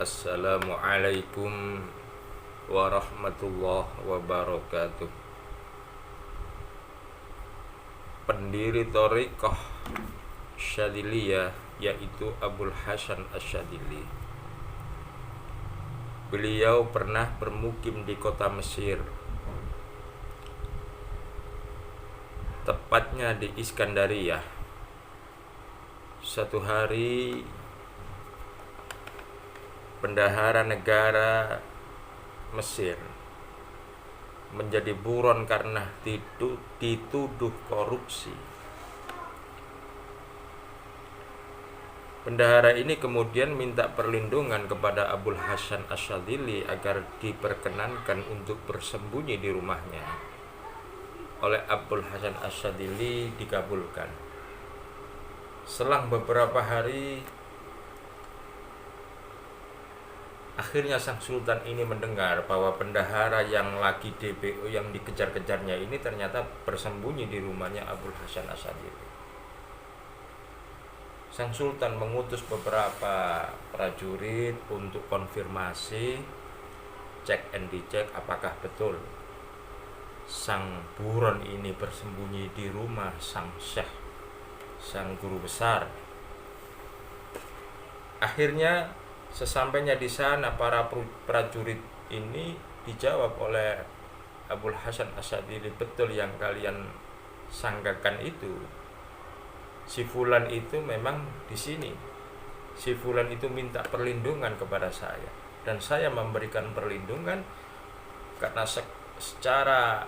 Assalamualaikum warahmatullahi wabarakatuh. Pendiri Thariqah Syadiliyah yaitu Abul Hasan Asyadili. Beliau pernah bermukim di kota Mesir, tepatnya di Iskandariyah. Satu hari bendahara negara Mesir menjadi buron karena dituduh korupsi. Bendahara ini kemudian minta perlindungan kepada Abul Hasan Asyadili agar diperkenankan untuk bersembunyi di rumahnya. Oleh Abul Hasan Asyadili dikabulkan. Selang beberapa hari, akhirnya sang sultan ini mendengar bahwa bendahara yang lagi DPO yang dikejar-kejarnya ini ternyata bersembunyi di rumahnya Abul Hasan Asyadili. Sang sultan mengutus beberapa prajurit untuk konfirmasi, cek and dicek apakah betul sang buron ini bersembunyi di rumah sang syekh, sang guru besar. Akhirnya sesampainya di sana, para prajurit ini dijawab oleh Abul Hasan Asyadili, betul yang kalian sangkakan itu. Si fulan itu memang di sini. Si fulan itu minta perlindungan kepada saya dan saya memberikan perlindungan karena secara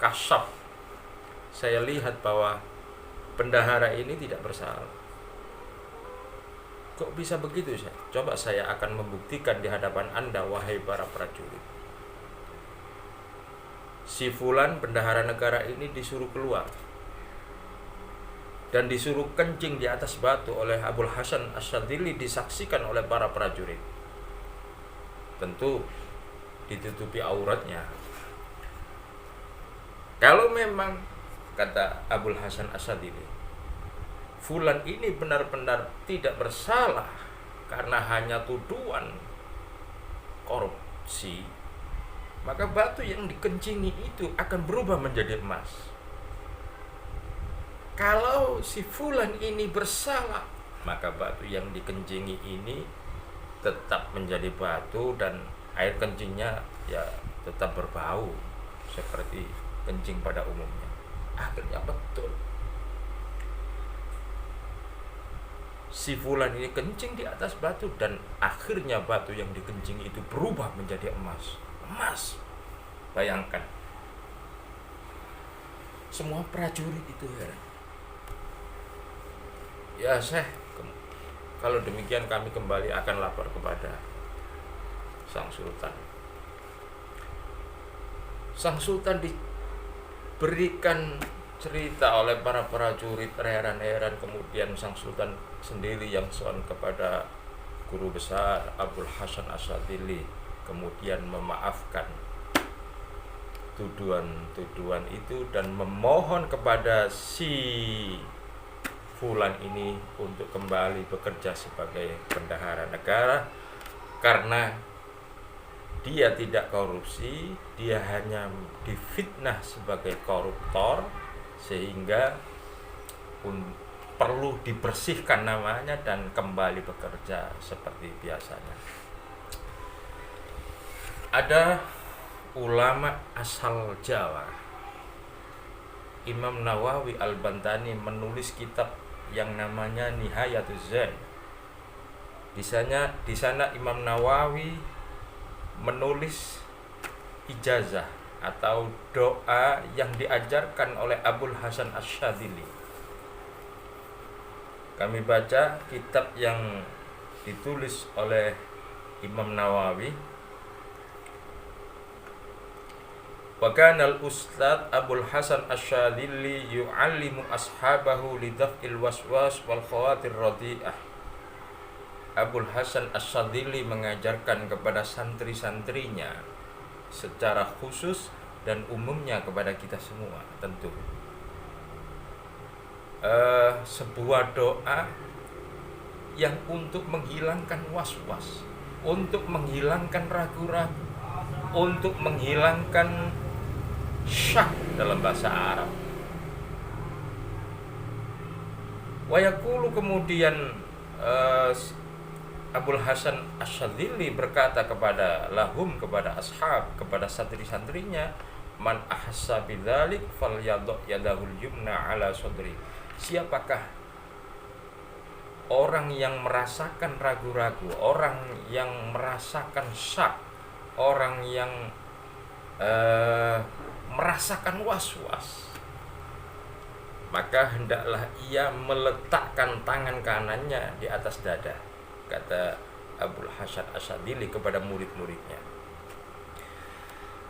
kasab saya lihat bahwa bendahara ini tidak bersalah. Kok bisa begitu? Coba saya akan membuktikan di hadapan Anda, wahai para prajurit. Si fulan bendahara negara ini disuruh keluar dan disuruh kencing di atas batu oleh Abul Hasan Asyadili, disaksikan oleh para prajurit. Tentu ditutupi auratnya. Kalau memang, kata Abul Hasan Asyadili, fulan ini benar-benar tidak bersalah karena hanya tuduhan korupsi, maka batu yang dikencingi itu akan berubah menjadi emas. Kalau si fulan ini bersalah, maka batu yang dikencingi ini tetap menjadi batu dan air kencingnya ya tetap berbau seperti kencing pada umumnya. Akhirnya betul, si fulan ini kencing di atas batu dan akhirnya batu yang dikencing itu berubah menjadi emas. Emas. Bayangkan. Semua prajurit itu heran. Ya Syekh, kalau demikian kami kembali akan lapor kepada sang sultan. Sang sultan diberikan cerita oleh para prajurit heran-heran. Kemudian sang sultan sendiri yang soal kepada guru besar Abul Hasan Asyadili, kemudian memaafkan tuduhan-tuduhan itu dan memohon kepada si fulan ini untuk kembali bekerja sebagai bendahara negara karena dia tidak korupsi, dia hanya difitnah sebagai koruptor, sehingga perlu dibersihkan namanya dan kembali bekerja seperti biasanya. Ada ulama asal Jawa, Imam Nawawi Al-Bantani, menulis kitab yang namanya Nihayatuz Zain. Di sana Imam Nawawi menulis ijazah atau doa yang diajarkan oleh Abul Hasan Asyadili. Kami baca kitab yang ditulis oleh Imam Nawawi. Wa kana al-ustad Abul Hasan Asyadili yu'allimu ashabahu lidaf'il waswas wal khawatir radi'ah. Abul Hasan Asyadili mengajarkan kepada santri-santrinya secara khusus dan umumnya kepada kita semua tentu sebuah doa yang untuk menghilangkan was-was, untuk menghilangkan ragu-ragu, untuk menghilangkan syak dalam bahasa Arab. Wa yaqulu, kemudian Abul Hasan Asyadzili berkata kepada kepada ashab, kepada santri-santrinya, man ahassa bidzalik falyadh yadahul yumna ala sadri. Siapakah orang yang merasakan ragu-ragu, orang yang merasakan syak, orang yang merasakan was-was, maka hendaklah ia meletakkan tangan kanannya di atas dada, kata Abul Hasan Asyadzili kepada murid-muridnya.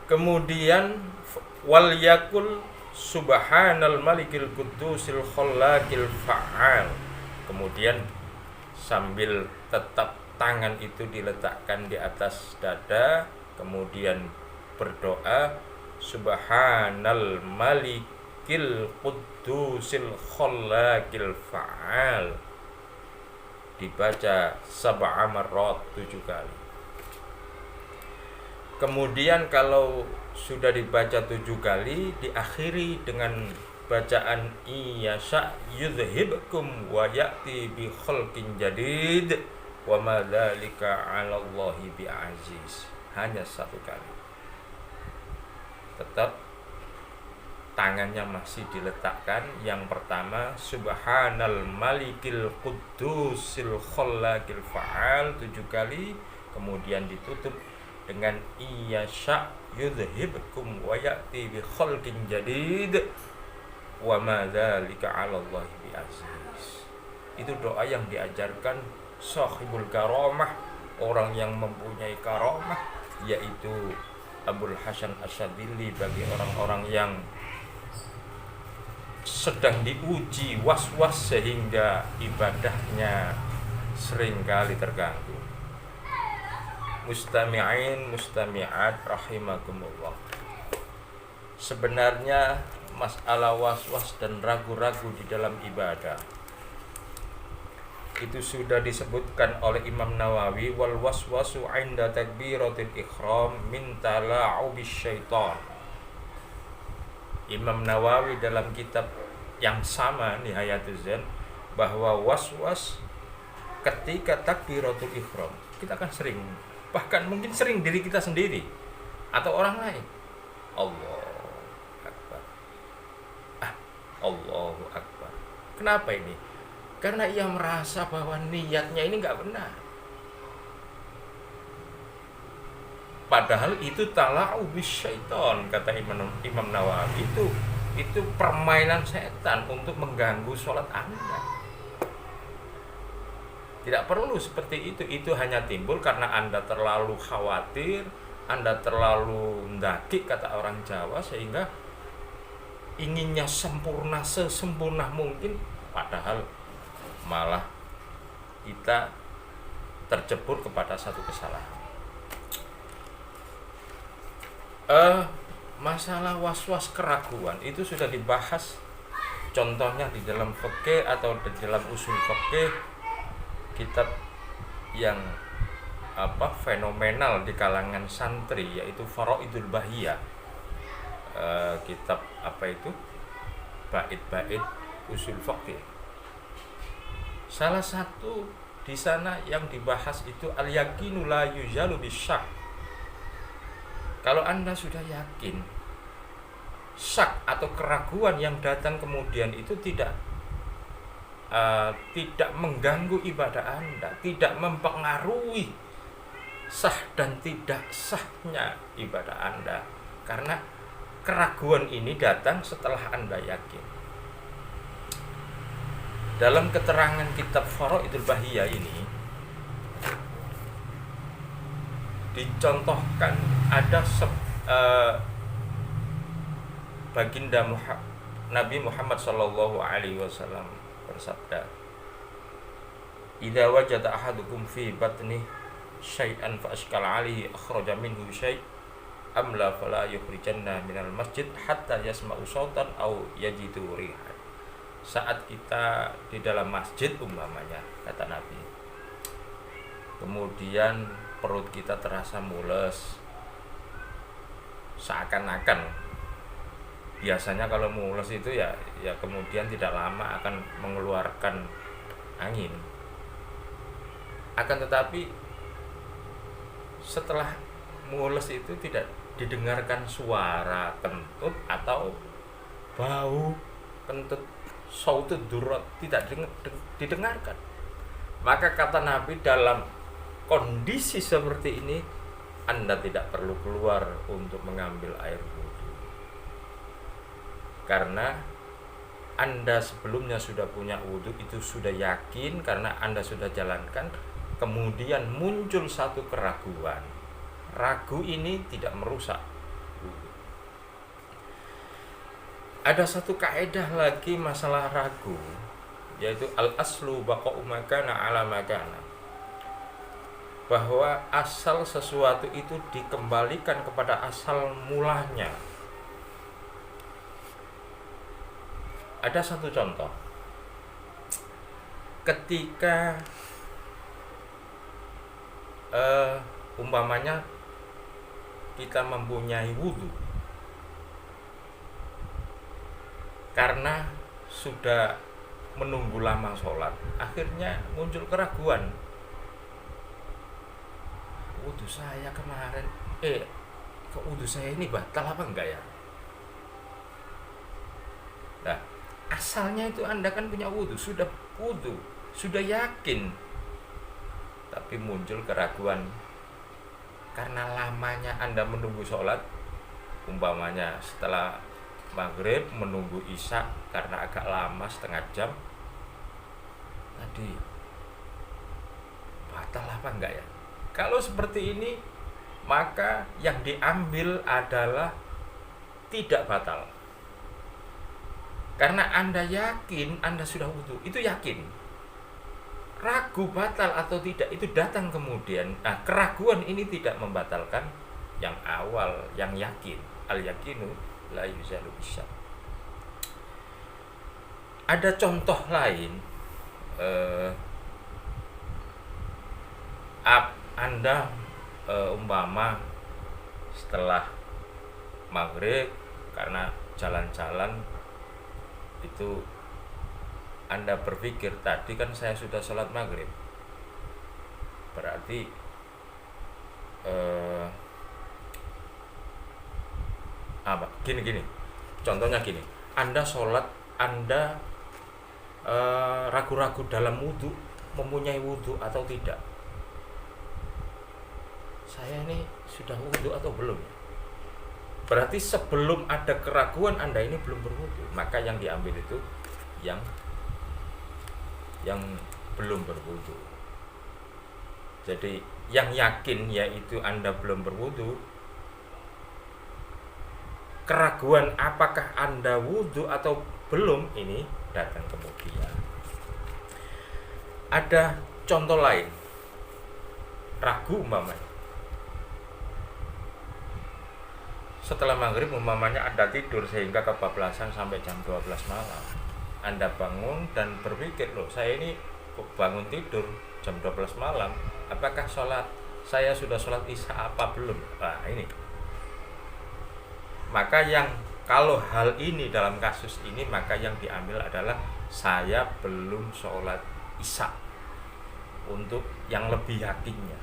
Kemudian wal yakul subhanal malikil qudusil khallaqil fa'al. Kemudian sambil tetap tangan itu diletakkan di atas dada, kemudian berdoa subhanal malikil qudusil khallaqil fa'al, dibaca sab'a marrat 7 kali. Kemudian kalau sudah dibaca 7 kali, diakhiri dengan bacaan iyasha yudhibkum wa ya'ti bi khalqin jadid wa ma dzalika 'ala Allahi bi aziz. Hanya 1 kali. Tetap tangannya masih diletakkan. Yang pertama subhanal malikil qudusil khallaqil fa'al 7 kali, kemudian ditutup dengan iyasha yudhibkum wa ya'ti bi khalqin jadid wa ma dzalika 'ala Allahi bi aziz. Itu doa yang diajarkan sahibul karamah, orang yang mempunyai karamah, yaitu Abul Hasan Asyadzili, bagi orang-orang yang sedang diuji was-was sehingga ibadahnya seringkali terganggu. Mustami'in mustami'at rahimakumullah. Sebenarnya masalah was-was dan ragu-ragu di dalam ibadah itu sudah disebutkan oleh Imam Nawawi, wal waswasu 'inda takbiratil ihram min tala'ubis syaitan. Imam Nawawi dalam kitab yang sama Nihayatuz Zan, bahwa was-was ketika takbiratul ihram, kita akan sering, bahkan mungkin sering diri kita sendiri atau orang lain, Allahu Akbar, Allahu Akbar. Kenapa ini? Karena ia merasa bahwa niatnya ini nggak benar. Padahal itu tala'ubis syaitan, kata Imam Nawawi. Itu permainan setan untuk mengganggu sholat Anda. Tidak perlu seperti itu. Itu hanya timbul karena Anda terlalu khawatir, Anda terlalu ndaki, kata orang Jawa, sehingga inginnya sempurna, sesempurna mungkin, padahal malah kita terjebur kepada satu kesalahan. Masalah was-was keraguan itu sudah dibahas, contohnya di dalam fikih atau di dalam usul fikih, kitab yang fenomenal di kalangan santri, yaitu Faraidul Bahiyah. Kitab bait-bait usul fikih. Salah satu di sana yang dibahas itu al-yaqinu la yuzalu bisyak. Kalau Anda sudah yakin, syak atau keraguan yang datang kemudian itu tidak mengganggu ibadah Anda, tidak mempengaruhi sah dan tidak sahnya ibadah Anda, karena keraguan ini datang setelah Anda yakin. Dalam keterangan kitab Faraidul Bahiyah ini dicontohkan ada baginda Nabi Muhammad sallallahu alaihi wasallam bersabda, "Idza wajada ahadukum fi batni syai'an fa ashkala alaihi akhraja minhu syai' amla fala yukhrijanna minal masjid hatta yasma'u sautan aw yajidu rihan." Saat kita di dalam masjid umpamanya, kata Nabi, kemudian perut kita terasa mules, seakan-akan biasanya kalau mules itu ya kemudian tidak lama akan mengeluarkan angin. Akan tetapi setelah mules itu tidak didengarkan suara kentut atau bau kentut, sautud durrat, tidak didengarkan. Maka kata Nabi, dalam kondisi seperti ini Anda tidak perlu keluar untuk mengambil air wudhu, karena Anda sebelumnya sudah punya wudhu, itu sudah yakin karena Anda sudah jalankan. Kemudian muncul satu keraguan, ragu ini tidak merusak wudhu. Ada satu kaidah lagi masalah ragu, yaitu al-aslu baqa'u makana ala makana, bahwa asal sesuatu itu dikembalikan kepada asal mulanya. Ada satu contoh, ketika umpamanya kita mempunyai wudhu, karena sudah menunggu lama sholat, akhirnya muncul keraguan, wudhu saya kemarin, kok wudhu saya ini batal apa enggak ya? Nah, asalnya itu Anda kan punya wudhu, sudah yakin, tapi muncul keraguan karena lamanya Anda menunggu sholat. Umpamanya setelah maghrib menunggu isya karena agak lama, setengah jam tadi, batal apa enggak ya? Kalau seperti ini, maka yang diambil adalah tidak batal, karena Anda yakin Anda sudah wudhu, itu yakin. Ragu batal atau tidak itu datang kemudian. Nah, keraguan ini tidak membatalkan yang awal, yang yakin. Al-yakinu la yuzalu bisyak. Ada contoh lain, Anda umpama setelah maghrib karena jalan-jalan itu Anda berpikir, tadi kan saya sudah sholat maghrib, berarti gini, contohnya gini, Anda sholat, Anda ragu-ragu dalam wudhu, mempunyai wudhu atau tidak, saya ini sudah wudhu atau belum. Berarti sebelum ada keraguan Anda ini belum berwudhu, maka yang diambil itu yang belum berwudhu. Jadi yang yakin yaitu Anda belum berwudhu. Keraguan apakah Anda wudhu atau belum ini datang kemudian. Ada contoh lain, ragu umpamanya setelah maghrib, umpamanya Anda tidur sehingga kebablasan sampai jam 12 malam. Anda bangun dan berpikir, loh saya ini kok bangun tidur jam 12 malam, apakah saya sudah sholat isya apa belum? Nah ini, maka kalau hal ini dalam kasus ini, maka yang diambil adalah saya belum sholat isya, untuk yang lebih yakinnya.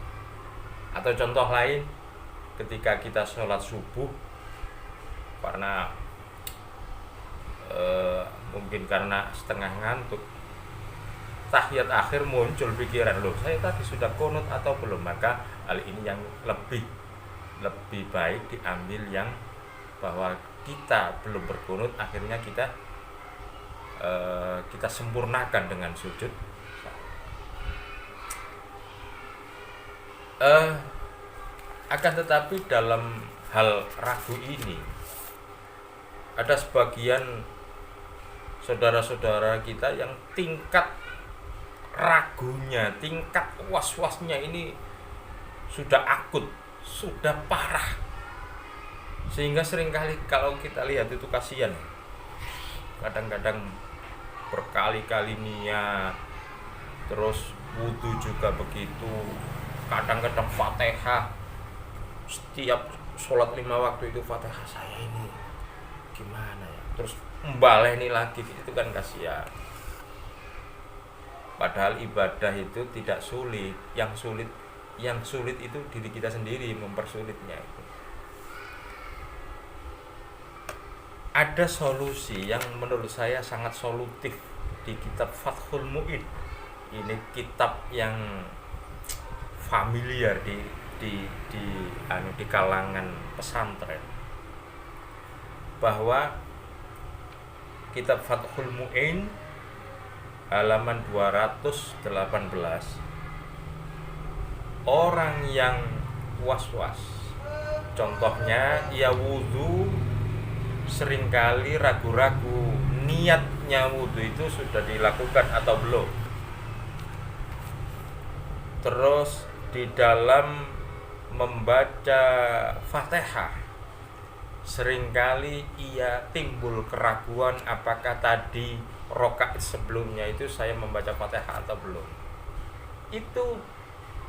Atau contoh lain, ketika kita sholat subuh, karena mungkin karena setengah ngantuk, tahiyat akhir muncul pikiran, loh saya tadi sudah qunut atau belum, maka hal ini yang lebih baik diambil yang bahwa kita belum berqunut, akhirnya kita sempurnakan dengan sujud. Akan tetapi dalam hal ragu ini, ada sebagian saudara-saudara kita yang tingkat ragunya, tingkat was-wasnya ini sudah akut, sudah parah, sehingga seringkali kalau kita lihat itu kasihan, kadang-kadang berkali-kali niat, terus wudhu juga begitu, kadang-kadang Fatihah setiap sholat 5 waktu itu, Fatihah saya ini gimana ya, terus mbaleni lagi, itu kan kasihan. Padahal ibadah itu tidak sulit, yang sulit itu diri kita sendiri mempersulitnya itu. Ada solusi yang menurut saya sangat solutif di kitab Fathul Mu'in. Ini kitab yang familiar di kalangan pesantren, bahwa kitab Fathul Mu'in halaman 218, orang yang was-was, contohnya ia wudhu seringkali ragu-ragu niatnya wudhu itu sudah dilakukan atau belum. Terus di dalam membaca Fatihah seringkali ia timbul keraguan, apakah tadi rakaat sebelumnya itu saya membaca Fatihah atau belum. Itu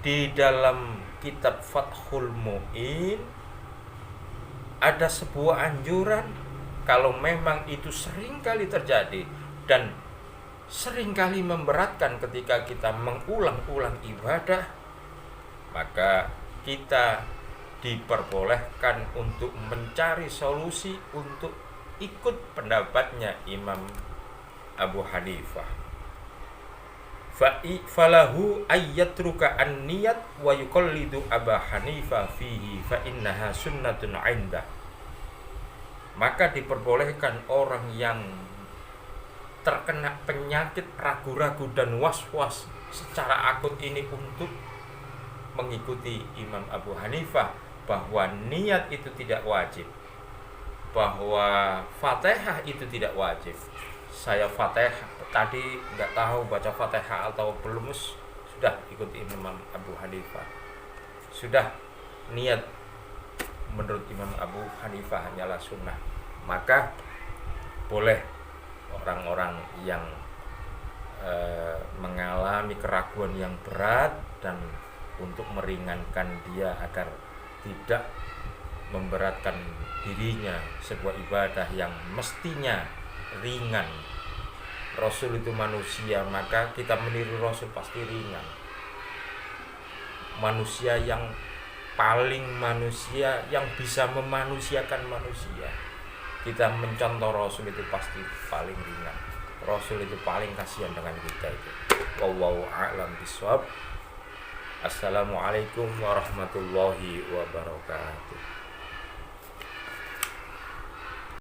di dalam kitab Fathul Mu'in ada sebuah anjuran, kalau memang itu seringkali terjadi dan seringkali memberatkan ketika kita mengulang-ulang ibadah, maka kita diperbolehkan untuk mencari solusi untuk ikut pendapatnya Imam Abu Hanifah. Falahu ayyatruka an-niyat wa yuqallidu Abu Hanifah fihi fa innaha sunnatun 'indah. Maka diperbolehkan orang yang terkena penyakit ragu-ragu dan was-was secara akut ini untuk mengikuti Imam Abu Hanifah, bahwa niat itu tidak wajib, bahwa Fatihah itu tidak wajib. Saya Fatihah tadi nggak tahu baca Fatihah atau belum, sudah ikut Imam Abu Hanifah, sudah niat menurut Imam Abu Hanifah hanyalah sunnah. Maka boleh orang-orang yang mengalami keraguan yang berat dan untuk meringankan dia agar tidak memberatkan dirinya, sebuah ibadah yang mestinya ringan. Rasul itu manusia, maka kita meniru Rasul pasti ringan. Manusia yang paling manusia, yang bisa memanusiakan manusia, kita mencontoh Rasul itu pasti paling ringan. Rasul itu paling kasihan dengan kita itu. Wallahu a'lam bishawab. Assalamualaikum warahmatullahi wabarakatuh.